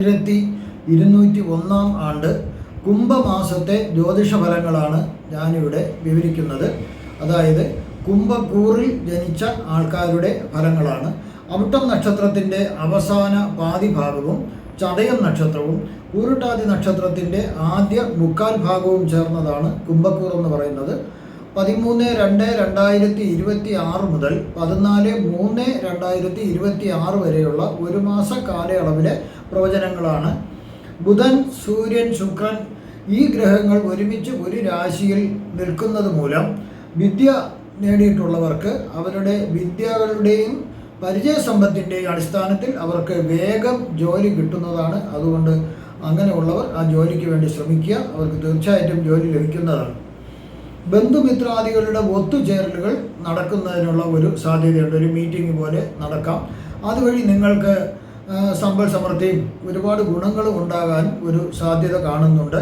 1201 ആണ്ട് കുംഭമാസത്തെ ജ്യോതിഷ ഫലങ്ങളാണ് ഞാനിവിടെ വിവരിക്കുന്നത്. അതായത് കുംഭക്കൂറിൽ ജനിച്ച ആൾക്കാരുടെ ഫലങ്ങളാണ്. അവിട്ടം നക്ഷത്രത്തിൻ്റെ അവസാന പാതിഭാഗവും ചതയം നക്ഷത്രവും പൂരുട്ടാതി നക്ഷത്രത്തിൻ്റെ ആദ്യ മുക്കാൽ ഭാഗവും ചേർന്നതാണ് കുംഭക്കൂർ എന്ന് പറയുന്നത്. 13/2/2026 മുതൽ 14/3/2026 വരെയുള്ള ഒരു മാസ കാലയളവിലെ പ്രവചനങ്ങളാണ്. ബുധൻ, സൂര്യൻ, ശുക്രൻ ഈ ഗ്രഹങ്ങൾ ഒരുമിച്ച് ഒരു രാശിയിൽ നിൽക്കുന്നത് മൂലം വിദ്യ നേടിയിട്ടുള്ളവർക്ക് അവരുടെ വിദ്യകളുടെയും പരിചയസമ്പത്തിൻ്റെയും അടിസ്ഥാനത്തിൽ അവർക്ക് വേഗം ജോലി കിട്ടുന്നതാണ്. അതുകൊണ്ട് അങ്ങനെയുള്ളവർ ആ ജോലിക്ക് വേണ്ടി ശ്രമിക്കുക, അവർക്ക് തീർച്ചയായിട്ടും ജോലി ലഭിക്കുന്നതാണ്. ബന്ധുമിത്രാദികളുടെ ഒത്തുചേരലുകൾ നടക്കുന്നതിനുള്ള ഒരു സാധ്യതയുണ്ട്. ഒരു മീറ്റിംഗ് പോലെ നടക്കാം. അതുവഴി നിങ്ങൾക്ക് സമ്പൽ സമൃദ്ധിയും ഒരുപാട് ഗുണങ്ങളും ഉണ്ടാകാൻ ഒരു സാധ്യത കാണുന്നുണ്ട്.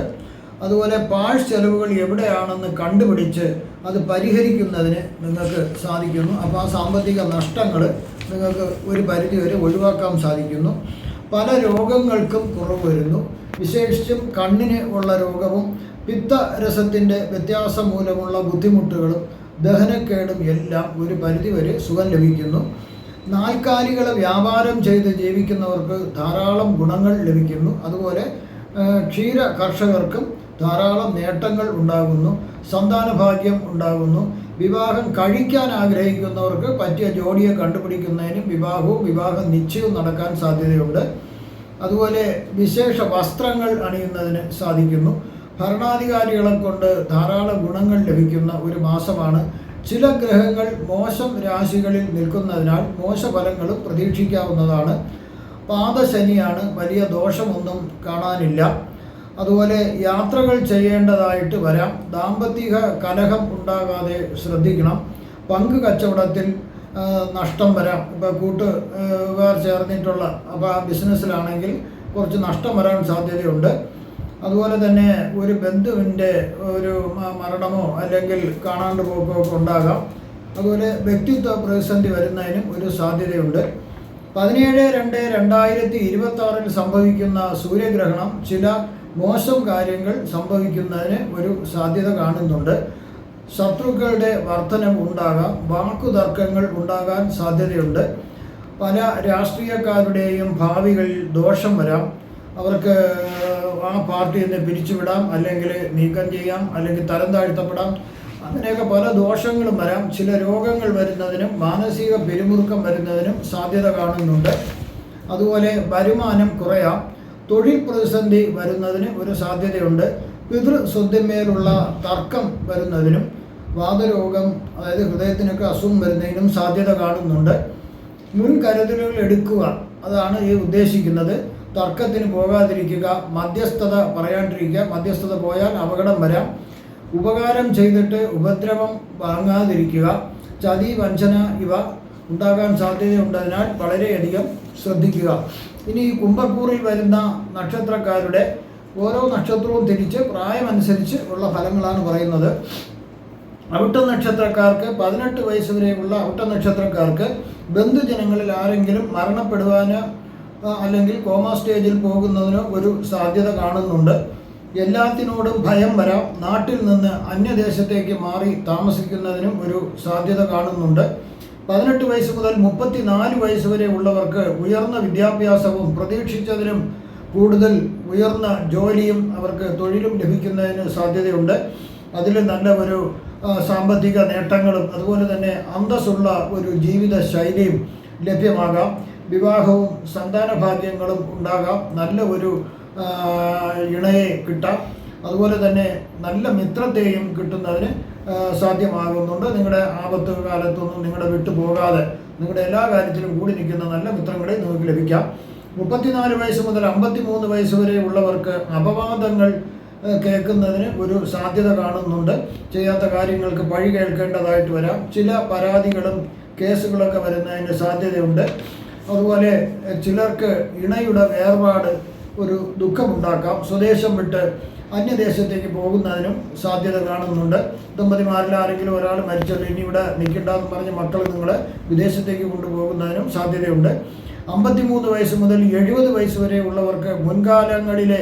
അതുപോലെ പാഴ് ചെലവുകൾ എവിടെയാണെന്ന് കണ്ടുപിടിച്ച് അത് പരിഹരിക്കുന്നതിന് നിങ്ങൾക്ക് സാധിക്കുന്നു. അപ്പോൾ ആ സാമ്പത്തിക നഷ്ടങ്ങൾ നിങ്ങൾക്ക് ഒരു പരിധിവരെ ഒഴിവാക്കാൻ സാധിക്കുന്നു. പല രോഗങ്ങൾക്കും കുറവ് വരുന്നു. വിശേഷിച്ചും കണ്ണിന് ഉള്ള രോഗവും പിത്തരസത്തിൻ്റെ വ്യത്യാസം മൂലമുള്ള ബുദ്ധിമുട്ടുകളും ദഹനക്കേടും എല്ലാം ഒരു പരിധിവരെ സുഖം ലഭിക്കുന്നു. നാൽക്കാലികളെ വ്യാപാരം ചെയ്ത് ജീവിക്കുന്നവർക്ക് ധാരാളം ഗുണങ്ങൾ ലഭിക്കുന്നു. അതുപോലെ ക്ഷീര കർഷകർക്കും ധാരാളം നേട്ടങ്ങൾ ഉണ്ടാകുന്നു. സന്താനഭാഗ്യം ഉണ്ടാകുന്നു. വിവാഹം കഴിക്കാൻ ആഗ്രഹിക്കുന്നവർക്ക് പറ്റിയ ജോഡിയെ കണ്ടുപിടിക്കുന്നതിനും വിവാഹ നിശ്ചയവും നടക്കാൻ സാധ്യതയുണ്ട്. അതുപോലെ വിശേഷ വസ്ത്രങ്ങൾ അണിയുന്നതിന് സാധിക്കുന്നു. ഭരണാധികാരികളെ കൊണ്ട് ധാരാളം ഗുണങ്ങൾ ലഭിക്കുന്ന ഒരു മാസമാണ്. ചില ഗ്രഹങ്ങൾ മോശം രാശികളിൽ നിൽക്കുന്നതിനാൽ മോശഫലങ്ങളും പ്രതീക്ഷിക്കാവുന്നതാണ്. പാദശനിയാണ്, വലിയ ദോഷമൊന്നും കാണാനില്ല. അതുപോലെ യാത്രകൾ ചെയ്യേണ്ടതായിട്ട് വരാം. ദാമ്പത്തിക കലഹം ഉണ്ടാകാതെ ശ്രദ്ധിക്കണം. പങ്ക് കച്ചവടത്തിൽ നഷ്ടം വരാം. ഇപ്പോൾ കൂട്ടുകാർ ചേർന്നിട്ടുള്ള അപ്പോൾ ആ ബിസിനസ്സിലാണെങ്കിൽ കുറച്ച് നഷ്ടം വരാൻ സാധ്യതയുണ്ട്. അതുപോലെ തന്നെ ഒരു ബന്ധുവിൻ്റെ ഒരു മരണമോ അല്ലെങ്കിൽ കാണാണ്ട് പോക്കോ ഒക്കെ ഉണ്ടാകാം. അതുപോലെ വ്യക്തിത്വ പ്രതിസന്ധി വരുന്നതിനും ഒരു സാധ്യതയുണ്ട്. 17/2/2026 സംഭവിക്കുന്ന സൂര്യഗ്രഹണം ചില മോശം കാര്യങ്ങൾ സംഭവിക്കുന്നതിന് ഒരു സാധ്യത കാണുന്നുണ്ട്. ശത്രുക്കളുടെ വർധനവ് ഉണ്ടാകാം. വാക്കുതർക്കങ്ങൾ ഉണ്ടാകാൻ സാധ്യതയുണ്ട്. പല രാഷ്ട്രീയക്കാരുടെയും ഭാവികളിൽ ദോഷം വരാം. അവർക്ക് ആ പാർട്ടിയിൽ നിന്ന് പിരിച്ചുവിടാം, അല്ലെങ്കിൽ നീക്കം ചെയ്യാം, അല്ലെങ്കിൽ തരം താഴ്ത്തപ്പെടാം. അങ്ങനെയൊക്കെ പല ദോഷങ്ങളും വരാം. ചില രോഗങ്ങൾ വരുന്നതിനും മാനസിക പിരിമുറുക്കം വരുന്നതിനും സാധ്യത കാണുന്നുണ്ട്. അതുപോലെ വരുമാനം കുറയാം. തൊഴിൽ പ്രതിസന്ധി വരുന്നതിന് ഒരു സാധ്യതയുണ്ട്. പിതൃസ്വത്തിന്മേലുള്ള തർക്കം വരുന്നതിനും വാതരോഗം, അതായത് ഹൃദയത്തിനൊക്കെ അസുഖം വരുന്നതിനും സാധ്യത കാണുന്നുണ്ട്. മുൻകരുതലുകൾ എടുക്കുക, അതാണ് ഈ ഉദ്ദേശിക്കുന്നത്. തർക്കത്തിന് പോകാതിരിക്കുക, മധ്യസ്ഥത പറയാണ്ടിരിക്കുക. മധ്യസ്ഥത പോയാൽ അപകടം വരാം. ഉപകാരം ചെയ്തിട്ട് ഉപദ്രവം വാങ്ങാതിരിക്കുക. ചതി, വഞ്ചന ഇവ ഉണ്ടാകാൻ സാധ്യതയുണ്ടതിനാൽ വളരെയധികം ശ്രദ്ധിക്കുക. ഇനി ഈ കുംഭക്കൂറിൽ വരുന്ന നക്ഷത്രക്കാരുടെ ഓരോ നക്ഷത്രവും തിരിച്ച് പ്രായമനുസരിച്ച് ഉള്ള ഫലങ്ങളാണ് പറയുന്നത്. അവിട്ട നക്ഷത്രക്കാർക്ക് 18 വയസ്സ് വരെയുള്ള അവിട്ട നക്ഷത്രക്കാർക്ക് ബന്ധുജനങ്ങളിൽ ആരെങ്കിലും മരണപ്പെടുവാനോ അല്ലെങ്കിൽ കോമ സ്റ്റേജിൽ പോകുന്നതിനോ ഒരു സാധ്യത കാണുന്നുണ്ട്. എല്ലാത്തിനോടും ഭയം വരാം. നാട്ടിൽ നിന്ന് അന്യദേശത്തേക്ക് മാറി താമസിക്കുന്നതിനും ഒരു സാധ്യത കാണുന്നുണ്ട്. 18 വയസ്സ് മുതൽ 34 വയസ്സ് വരെ ഉള്ളവർക്ക് ഉയർന്ന വിദ്യാഭ്യാസവും പ്രതീക്ഷിച്ചതിനും കൂടുതൽ ഉയർന്ന ജോലിയും അവർക്ക് തൊഴിലും ലഭിക്കുന്നതിന് സാധ്യതയുണ്ട്. അതിൽ നല്ല ഒരു സാമ്പത്തിക നേട്ടങ്ങളും അതുപോലെ തന്നെ അന്തസ്സുള്ള ഒരു ജീവിത ശൈലിയും ലഭ്യമാകാം. വിവാഹവും സന്താനഭാഗ്യങ്ങളും ഉണ്ടാകാം. നല്ല ഒരു ഇണയെ കിട്ടാം. അതുപോലെ തന്നെ നല്ല മിത്രത്തെയും കിട്ടുന്നതിന് സാധ്യമാകുന്നുണ്ട്. നിങ്ങളുടെ ആപത്ത് കാലത്തൊന്നും നിങ്ങളുടെ വിട്ടു പോകാതെ നിങ്ങളുടെ എല്ലാ കാര്യത്തിലും കൂടി നിൽക്കുന്ന നല്ല മിത്രങ്ങളെ നിങ്ങൾക്ക് ലഭിക്കാം. 34 വയസ്സ് മുതൽ 53 വയസ്സ് വരെ ഉള്ളവർക്ക് അപവാദങ്ങൾ കേൾക്കുന്നതിന് ഒരു സാധ്യത കാണുന്നുണ്ട്. ചെയ്യാത്ത കാര്യങ്ങൾക്ക് പഴി കേൾക്കേണ്ടതായിട്ട് വരാം. ചില പരാതികളും കേസുകളൊക്കെ വരുന്നതിന് സാധ്യതയുണ്ട്. അതുപോലെ ചിലർക്ക് ഇണയുടെ വേർപാട് ഒരു ദുഃഖമുണ്ടാക്കാം. സ്വദേശം വിട്ട് അന്യദേശത്തേക്ക് പോകുന്നതിനും സാധ്യത കാണുന്നുണ്ട്. ദമ്പതിമാരിൽ ആരെങ്കിലും ഒരാൾ മരിച്ചല്ലോ, ഇനി ഇവിടെ നിൽക്കണ്ടെന്ന് പറഞ്ഞ് മക്കൾ നിങ്ങളെ വിദേശത്തേക്ക് കൊണ്ടുപോകുന്നതിനും സാധ്യതയുണ്ട്. 53 വയസ്സ് മുതൽ 70 വയസ്സ് വരെ ഉള്ളവർക്ക് മുൻകാലങ്ങളിലെ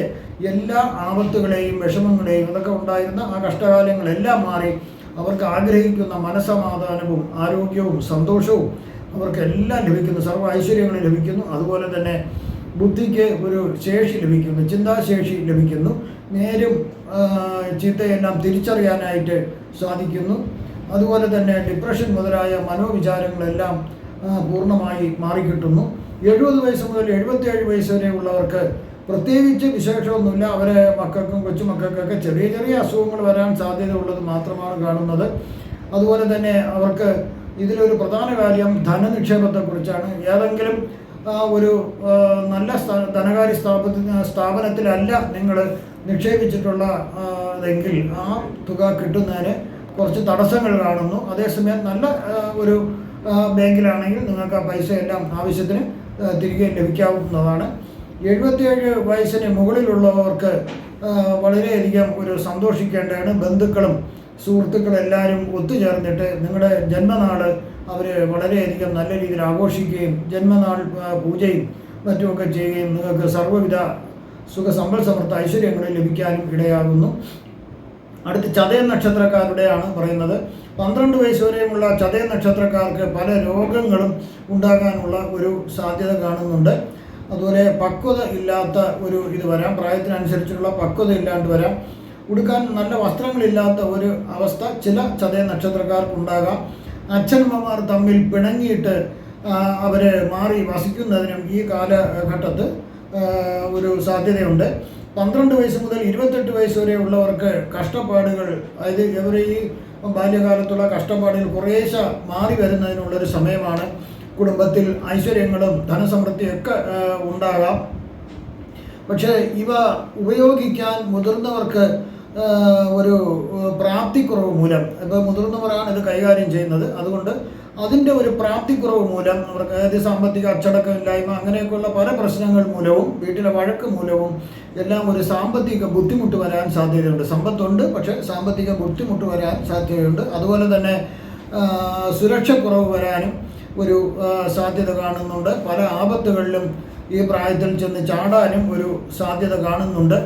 എല്ലാ ആപത്തുകളെയും വിഷമങ്ങളെയും അതൊക്കെ ഉണ്ടായിരുന്ന ആ കഷ്ടകാലങ്ങളെല്ലാം മാറി അവർക്ക് ആഗ്രഹിക്കുന്ന മനസ്സമാധാനവും ആരോഗ്യവും സന്തോഷവും അവർക്കെല്ലാം ലഭിക്കുന്നു, സർവ്വ ഐശ്വര്യങ്ങളും ലഭിക്കുന്നു. അതുപോലെ തന്നെ ബുദ്ധിക്ക് ഒരു ശേഷി ലഭിക്കുന്നു, ചിന്താശേഷി ലഭിക്കുന്നു, നേരും ചീത്തയെല്ലാം തിരിച്ചറിയാനായിട്ട് സാധിക്കുന്നു. അതുപോലെ തന്നെ ഡിപ്രഷൻ മുതലായ മനോവിചാരങ്ങളെല്ലാം പൂർണ്ണമായി മാറിക്കിട്ടുന്നു. 70 വയസ്സ് മുതൽ 77 വയസ്സ് വരെ ഉള്ളവർക്ക് പ്രത്യേകിച്ച് വിശേഷമൊന്നുമില്ല. അവരെ മക്കൾക്കും കൊച്ചുമക്കൾക്കൊക്കെ ചെറിയ ചെറിയ അസുഖങ്ങൾ വരാൻ സാധ്യതയുള്ളത് മാത്രമാണ് കാണുന്നത്. അതുപോലെ തന്നെ അവർക്ക് ഇതിലൊരു പ്രധാന കാര്യം ധനനിക്ഷേപത്തെക്കുറിച്ചാണ്. ഏതെങ്കിലും ഒരു നല്ല ധനകാര്യ സ്ഥാപനത്തിലല്ല നിങ്ങൾ നിക്ഷേപിച്ചിട്ടുള്ള എങ്കിൽ ആ തുക കിട്ടുന്നതിന് കുറച്ച് തടസ്സങ്ങൾ കാണുന്നു. അതേസമയം നല്ല ഒരു ബാങ്കിലാണെങ്കിൽ നിങ്ങൾക്ക് ആ പൈസ എല്ലാം ആവശ്യത്തിന് തിരികെ ലഭിക്കാവുന്നതാണ്. 77 വയസ്സിന് മുകളിലുള്ളവർക്ക് വളരെയധികം ഒരു സന്തോഷിക്കേണ്ടതാണ്. ബന്ധുക്കളും സുഹൃത്തുക്കളും എല്ലാവരും ഒത്തുചേർന്നിട്ട് നിങ്ങളുടെ ജന്മനാൾ അവർ വളരെയധികം നല്ല രീതിയിൽ ആഘോഷിക്കുകയും ജന്മനാൾ പൂജയും മറ്റുമൊക്കെ ചെയ്യുകയും നിങ്ങൾക്ക് സർവ്വവിധ സമ്പൽ സമൃദ്ധ ഐശ്വര്യങ്ങൾ ലഭിക്കാനും ഇടയാകുന്നു. അടുത്ത് ചതയ നക്ഷത്രക്കാരുടെയാണ് പറയുന്നത്. 12 വയസ്സ് വരെയുമുള്ള ചതയ നക്ഷത്രക്കാർക്ക് പല രോഗങ്ങളും ഉണ്ടാകാനുള്ള ഒരു സാധ്യത കാണുന്നുണ്ട്. അതുപോലെ പക്വത ഇല്ലാത്ത ഒരു ഇത് വരാം, പ്രായത്തിനനുസരിച്ചുള്ള പക്വത ഇല്ലാണ്ട് വരാം. ഉടുക്കാൻ നല്ല വസ്ത്രങ്ങളില്ലാത്ത ഒരു അവസ്ഥ ചില ചതയ നക്ഷത്രക്കാർക്കുണ്ടാകാം. അച്ഛനമ്മമാർ തമ്മിൽ പിണങ്ങിയിട്ട് അവർ മാറി വസിക്കുന്നതിനും ഈ കാലഘട്ടത്ത് ഒരു സാധ്യതയുണ്ട്. 12 വയസ്സ് മുതൽ 28 വയസ്സ് വരെ ഉള്ളവർക്ക് കഷ്ടപ്പാടുകൾ, അതായത് ഇവർ ഈ ബാല്യകാലത്തുള്ള കഷ്ടപ്പാടുകൾ കുറേശ്ശെ മാറി വരുന്നതിനുള്ളൊരു സമയമാണ്. കുടുംബത്തിൽ ഐശ്വര്യങ്ങളും ധനസമൃദ്ധിയൊക്കെ ഉണ്ടാകാം. പക്ഷേ ഇവ ഉപയോഗിക്കാൻ മുതിർന്നവർക്ക് ഒരു പ്രാപ്തിക്കുറവ് മൂലം, ഇപ്പോൾ മുതിർന്നവരാണ് ഇത് കൈകാര്യം ചെയ്യുന്നത്, അതുകൊണ്ട് അതിൻ്റെ ഒരു പ്രാപ്തിക്കുറവ് മൂലം അവർക്ക്, അതായത് സാമ്പത്തിക അച്ചടക്കമില്ലായ്മ അങ്ങനെയൊക്കെയുള്ള പല പ്രശ്നങ്ങൾ മൂലവും വീട്ടിലെ വഴക്ക് മൂലവും എല്ലാം ഒരു സാമ്പത്തിക ബുദ്ധിമുട്ട് വരാൻ സാധ്യതയുണ്ട്. സമ്പത്തുണ്ട്, പക്ഷേ സാമ്പത്തിക ബുദ്ധിമുട്ട് വരാൻ സാധ്യതയുണ്ട്. അതുപോലെ തന്നെ സുരക്ഷക്കുറവ് വരാനും ഒരു സാധ്യത കാണുന്നുണ്ട്. പല ആപത്തുകളിലും ഈ പ്രായത്തിൽ ചെന്ന് ചാടാനും ഒരു സാധ്യത കാണുന്നുണ്ട്.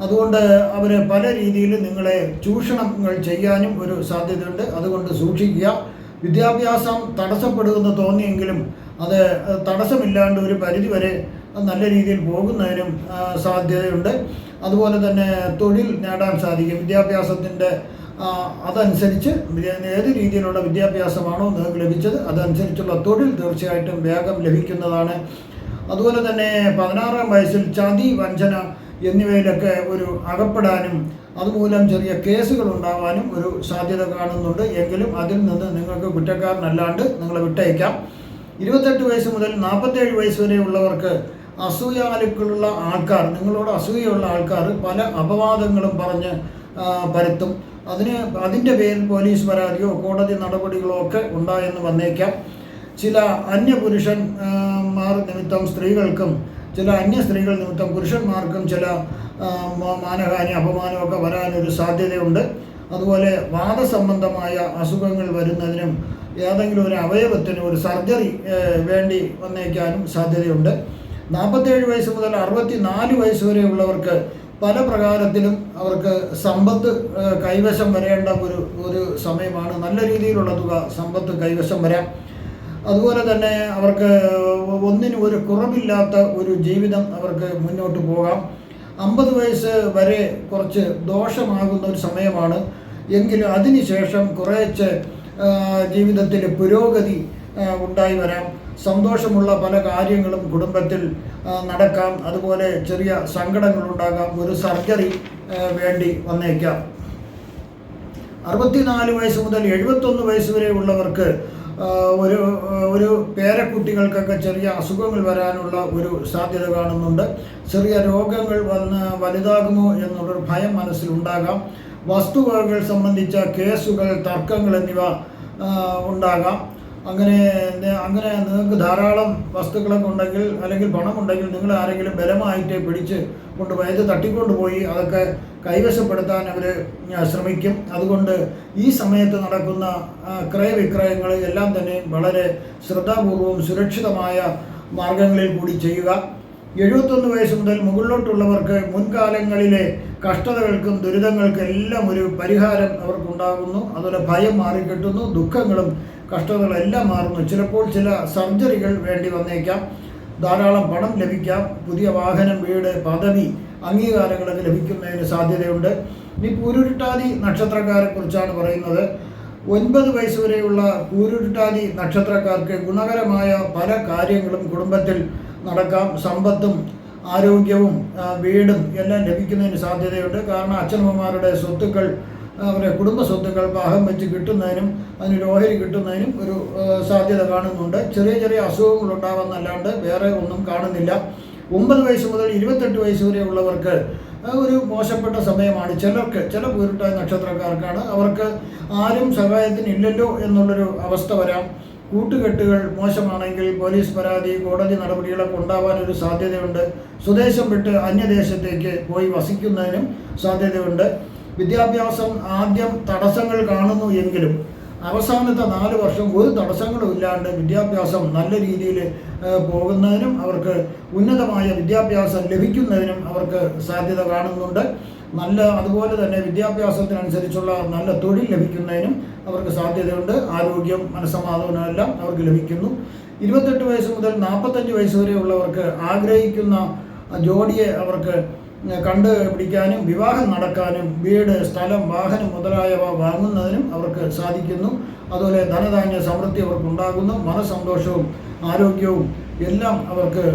അതുകൊണ്ട് അവർ പല രീതിയിൽ നിങ്ങളെ ചൂഷണങ്ങൾ ചെയ്യാനും ഒരു സാധ്യതയുണ്ട്. അതുകൊണ്ട് സൂക്ഷിക്കുക. വിദ്യാഭ്യാസം തടസ്സപ്പെടുമെന്ന് തോന്നിയെങ്കിലും അത് തടസ്സമില്ലാണ്ട് ഒരു പരിധിവരെ നല്ല രീതിയിൽ പോകുന്നതിനും സാധ്യതയുണ്ട്. അതുപോലെ തന്നെ തൊഴിൽ നേടാൻ സാധിക്കും. വിദ്യാഭ്യാസത്തിൻ്റെ അതനുസരിച്ച് ഏത് രീതിയിലുള്ള വിദ്യാഭ്യാസമാണോ നിങ്ങൾക്ക് ലഭിച്ചത് അതനുസരിച്ചുള്ള തൊഴിൽ തീർച്ചയായിട്ടും വേഗം ലഭിക്കുന്നതാണ്. അതുപോലെ തന്നെ 16-ാം വയസ്സിൽ ചതി, വഞ്ചന എന്നിവയിലൊക്കെ ഒരു അകപ്പെടാനും അതുമൂലം ചെറിയ കേസുകൾ ഉണ്ടാവാനും ഒരു സാധ്യത കാണുന്നുണ്ട്. എങ്കിലും അതിൽ നിന്ന് നിങ്ങൾക്ക് കുറ്റക്കാരനല്ലാണ്ട് നിങ്ങളെ വിട്ടയക്കാം. 28 വയസ്സ് മുതൽ 47 വയസ്സ് വരെയുള്ളവർക്ക് അസൂയാലുക്കളുള്ള ആൾക്കാർ, നിങ്ങളോട് അസൂയുള്ള ആൾക്കാർ പല അപവാദങ്ങളും പറഞ്ഞ് പരത്തും. അതിൻ്റെ പേരിൽ പോലീസ് പരാതിയോ കോടതി നടപടികളോ ഒക്കെ ഉണ്ടായെന്ന് വന്നേക്കാം. ചില അന്യപുരുഷന്മാർ നിമിത്തം സ്ത്രീകൾക്കും ചില അന്യ സ്ത്രീകൾ നിമിത്തം പുരുഷന്മാർക്കും ചില മാനഹാനി അപമാനമൊക്കെ വരാനൊരു സാധ്യതയുണ്ട്. അതുപോലെ വാദസംബന്ധമായ അസുഖങ്ങൾ വരുന്നതിനും ഏതെങ്കിലും ഒരു അവയവത്തിന് ഒരു സർജറി വേണ്ടി വന്നേക്കാനും സാധ്യതയുണ്ട്. 47 വയസ്സ് മുതൽ 64 വയസ്സ് വരെയുള്ളവർക്ക് പല പ്രകാരത്തിലും അവർക്ക് സമ്പത്ത് കൈവശം വരേണ്ട ഒരു സമയമാണ്. നല്ല രീതിയിലുള്ള തുക സമ്പത്ത് കൈവശം വരാം. അതുപോലെ തന്നെ അവർക്ക് ഒന്നിനും ഒരു കുറവില്ലാത്ത ഒരു ജീവിതം അവർക്ക് മുന്നോട്ട് പോകാം. 50 വയസ്സ് വരെ കുറച്ച് ദോഷമാകുന്ന ഒരു സമയമാണ്. എങ്കിലും അതിനുശേഷം കുറേശ്ശെ ജീവിതത്തിൽ പുരോഗതി ഉണ്ടായി വരാം. സന്തോഷമുള്ള പല കാര്യങ്ങളും കുടുംബത്തിൽ നടക്കാം. അതുപോലെ ചെറിയ സങ്കടങ്ങളുണ്ടാകാം. ഒരു സർജറി വേണ്ടി വന്നേക്കാം. 64 വയസ്സ് മുതൽ 71 വയസ്സ് വരെ ഉള്ളവർക്ക് ഒരു പേരക്കുട്ടികൾക്കൊക്കെ ചെറിയ അസുഖങ്ങൾ വരാനുള്ള ഒരു സാധ്യത കാണുന്നുണ്ട്. ചെറിയ രോഗങ്ങൾ വലുതാകുമോ എന്നുള്ളൊരു ഭയം മനസ്സിലുണ്ടാകാം. വസ്തുവകകൾ സംബന്ധിച്ച കേസുകൾ, തർക്കങ്ങൾ എന്നിവ ഉണ്ടാകാം. അങ്ങനെ നിങ്ങൾക്ക് ധാരാളം വസ്തുക്കളൊക്കെ ഉണ്ടെങ്കിൽ അല്ലെങ്കിൽ പണമുണ്ടെങ്കിൽ നിങ്ങൾ ആരെങ്കിലും ബലമായിട്ട് പിടിച്ച് കൊണ്ടുപോയി ഇത് തട്ടിക്കൊണ്ടുപോയി അതൊക്കെ കൈവശപ്പെടുത്താൻ അവർ ശ്രമിക്കും. അതുകൊണ്ട് ഈ സമയത്ത് നടക്കുന്ന ക്രയവിക്രയങ്ങൾ എല്ലാം തന്നെ വളരെ ശ്രദ്ധാപൂർവവും സുരക്ഷിതമായ മാർഗങ്ങളിൽ കൂടി ചെയ്യുക. 71 വയസ്സ് മുതൽ മുകളിലോട്ടുള്ളവർക്ക് മുൻകാലങ്ങളിലെ കഷ്ടതകൾക്കും ദുരിതങ്ങൾക്കും എല്ലാം ഒരു പരിഹാരം അവർക്കുണ്ടാകുന്നു. അതുപോലെ ഭയം മാറിക്കിട്ടുന്നു, ദുഃഖങ്ങളും കഷ്ടതകളെല്ലാം മാറുന്നു. ചിലപ്പോൾ ചില സർജറികൾ വേണ്ടി വന്നേക്കാം, ധാരാളം പണം ലഭിക്കാം, പുതിയ വാഹനം, വീട്, പദവി, അംഗീകാരങ്ങളൊക്കെ ലഭിക്കുന്നതിന് സാധ്യതയുണ്ട്. ഇനി പൂരുരുട്ടാതി നക്ഷത്രക്കാരെ കുറിച്ചാണ് പറയുന്നത്. 9 വയസ്സ് വരെയുള്ള പൂരുരുട്ടാതി നക്ഷത്രക്കാർക്ക് ഗുണകരമായ പല കാര്യങ്ങളും കുടുംബത്തിൽ നടക്കാം. സമ്പത്തും ആരോഗ്യവും വീടും എല്ലാം ലഭിക്കുന്നതിന് സാധ്യതയുണ്ട്. കാരണം അച്ഛനമ്മമാരുടെ സ്വത്തുക്കൾ, അവരുടെ കുടുംബ സ്വത്തുക്കൾ പാകം വെച്ച് കിട്ടുന്നതിനും അതിനൊരു ഓഹരി കിട്ടുന്നതിനും ഒരു സാധ്യത കാണുന്നുണ്ട്. ചെറിയ ചെറിയ അസുഖങ്ങൾ ഉണ്ടാകുന്നല്ലാണ്ട് വേറെ ഒന്നും കാണുന്നില്ല. 9 വയസ്സ് മുതൽ 28 വയസ്സ് വരെ ഉള്ളവർക്ക് ഒരു മോശപ്പെട്ട സമയമാണ്. ചില പൂരുട്ടാതി നക്ഷത്രക്കാർക്കാണ്. അവർക്ക് ആരും സഹായത്തിനില്ലല്ലോ എന്നുള്ളൊരു അവസ്ഥ വരാം. കൂട്ടുകെട്ടുകൾ മോശമാണെങ്കിൽ പോലീസ് പരാതി, കോടതി നടപടികളൊക്കെ ഉണ്ടാവാനൊരു സാധ്യതയുണ്ട്. സ്വദേശം വിട്ട് അന്യദേശത്തേക്ക് പോയി വസിക്കുന്നതിനും സാധ്യതയുണ്ട്. വിദ്യാഭ്യാസം ആദ്യം തടസ്സങ്ങൾ കാണുന്നു എങ്കിലും അവസാനത്തെ 4 വർഷം ഒരു തടസ്സങ്ങളും ഇല്ലാണ്ട് വിദ്യാഭ്യാസം നല്ല രീതിയിൽ പോകുന്നതിനും അവർക്ക് ഉന്നതമായ വിദ്യാഭ്യാസം ലഭിക്കുന്നതിനും അവർക്ക് സാധ്യത കാണുന്നുണ്ട്. അതുപോലെ തന്നെ വിദ്യാഭ്യാസത്തിനനുസരിച്ചുള്ള നല്ല തൊഴിൽ ലഭിക്കുന്നതിനും അവർക്ക് സാധ്യതയുണ്ട്. ആരോഗ്യം, മനസ്സമാധാനം എല്ലാം അവർക്ക് ലഭിക്കുന്നു. 28 വയസ്സ് മുതൽ 45 വയസ്സ് വരെയുള്ളവർക്ക് ആഗ്രഹിക്കുന്ന ജോഡിയെ അവർക്ക് കണ്ടുപിടിക്കാനും വിവാഹം നടക്കാനും വീട്, സ്ഥലം, വാഹനം മുതലായവ വാങ്ങുന്നതിനും അവർക്ക് സാധിക്കുന്നു. അതുപോലെ ധനധാന്യ സമൃദ്ധി അവർക്കുണ്ടാകുന്നു. മനസ്സന്തോഷവും ആരോഗ്യവും എല്ലാം അവർക്ക്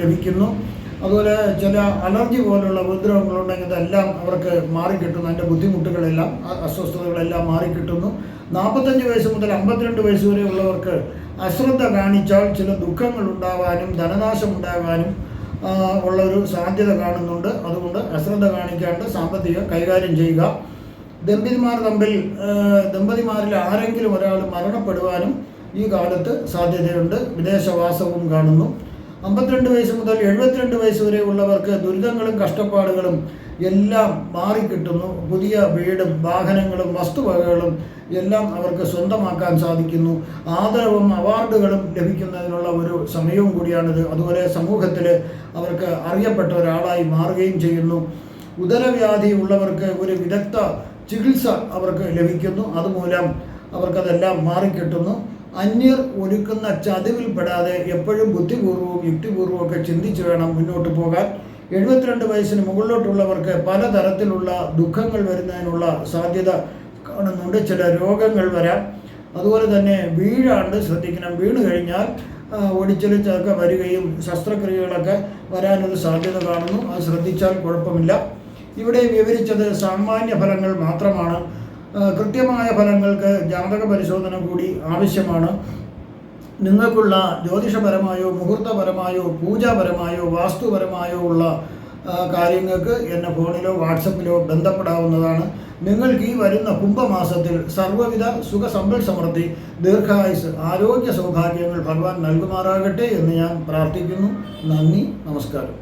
ലഭിക്കുന്നു. അതുപോലെ ചില അലർജി പോലുള്ള ഉപദ്രവങ്ങളുണ്ടെങ്കിൽ ഇതെല്ലാം അവർക്ക് മാറിക്കിട്ടുന്നു. അതിൻ്റെ ബുദ്ധിമുട്ടുകളെല്ലാം, അസ്വസ്ഥതകളെല്ലാം മാറിക്കിട്ടുന്നു. 45 വയസ്സ് മുതൽ 52 വയസ്സ് വരെയുള്ളവർക്ക് അശ്രദ്ധ കാണിച്ചാൽ ചില ദുഃഖങ്ങൾ ഉണ്ടാകാനും ധനനാശം ഉണ്ടാകാനും ഉള്ളൊരു സാധ്യത കാണുന്നുണ്ട്. അതുകൊണ്ട് അശ്രദ്ധ കാണിക്കാണ്ട് സാമ്പത്തികം കൈകാര്യം ചെയ്യുക. ദമ്പതിമാരിൽ ആരെങ്കിലും ഒരാൾ മരണപ്പെടുവാനും ഈ കാലത്ത് സാധ്യതയുണ്ട്. വിദേശവാസവും കാണുന്നു. 52 വയസ്സ് മുതൽ 72 വയസ്സ് വരെ ഉള്ളവർക്ക് ദുരിതങ്ങളും കഷ്ടപ്പാടുകളും എല്ലാം മാറിക്കിട്ടുന്നു. പുതിയ വീടും വാഹനങ്ങളും വസ്തുവകകളും എല്ലാം അവർക്ക് സ്വന്തമാക്കാൻ സാധിക്കുന്നു. ആദരവും അവാർഡുകളും ലഭിക്കുന്നതിനുള്ള ഒരു സമയവും കൂടിയാണിത്. അതുപോലെ സമൂഹത്തിൽ അവർക്ക് അറിയപ്പെട്ട ഒരാളായി മാറുകയും ചെയ്യുന്നു. ഉദരവ്യാധി ഉള്ളവർക്ക് ഒരു വിദഗ്ധ ചികിത്സ അവർക്ക് ലഭിക്കുന്നു. അതുമൂലം അവർക്കതെല്ലാം മാറിക്കിട്ടുന്നു. അന്യർ ഒരുക്കുന്ന ചതിവിൽപ്പെടാതെ എപ്പോഴും ബുദ്ധിപൂർവ്വവും യുക്തിപൂർവ്വവും ഒക്കെ ചിന്തിച്ച് വേണം മുന്നോട്ട് പോകാൻ. 72 വയസ്സിന് മുകളിലോട്ടുള്ളവർക്ക് പലതരത്തിലുള്ള ദുഃഖങ്ങൾ വരുന്നതിനുള്ള സാധ്യത കാണുന്നുണ്ട്. ചില രോഗങ്ങൾ വരാം. അതുപോലെ തന്നെ വീഴാണ്ട് ശ്രദ്ധിക്കണം. വീണ് കഴിഞ്ഞാൽ ഒടിച്ചിലൊക്കെ വരികയും ശസ്ത്രക്രിയകളൊക്കെ വരാനൊരു സാധ്യത കാണുന്നു. അത് ശ്രദ്ധിച്ചാൽ കുഴപ്പമില്ല. ഇവിടെ വിവരിച്ചത് സാമാന്യ ഫലങ്ങൾ മാത്രമാണ്. കൃത്യമായ ഫലങ്ങൾക്ക് ജാതക പരിശോധന കൂടി ആവശ്യമാണ്. നിങ്ങൾക്കുള്ള ജ്യോതിഷപരമായോ മുഹൂർത്തപരമായോ പൂജാപരമായോ വാസ്തുപരമായോ ഉള്ള കാര്യങ്ങൾക്ക് എന്നെ ഫോണിലോ വാട്സപ്പിലോ ബന്ധപ്പെടാവുന്നതാണ്. നിങ്ങൾക്ക് ഈ വരുന്ന കുംഭമാസത്തിൽ സർവ്വവിധ സുഖ സമ്പൽ സമൃദ്ധി, ദീർഘായുസ്, ആരോഗ്യ സൗഭാഗ്യങ്ങൾ ഭഗവാൻ നൽകുമാറാകട്ടെ എന്ന് ഞാൻ പ്രാർത്ഥിക്കുന്നു. നന്ദി, നമസ്കാരം.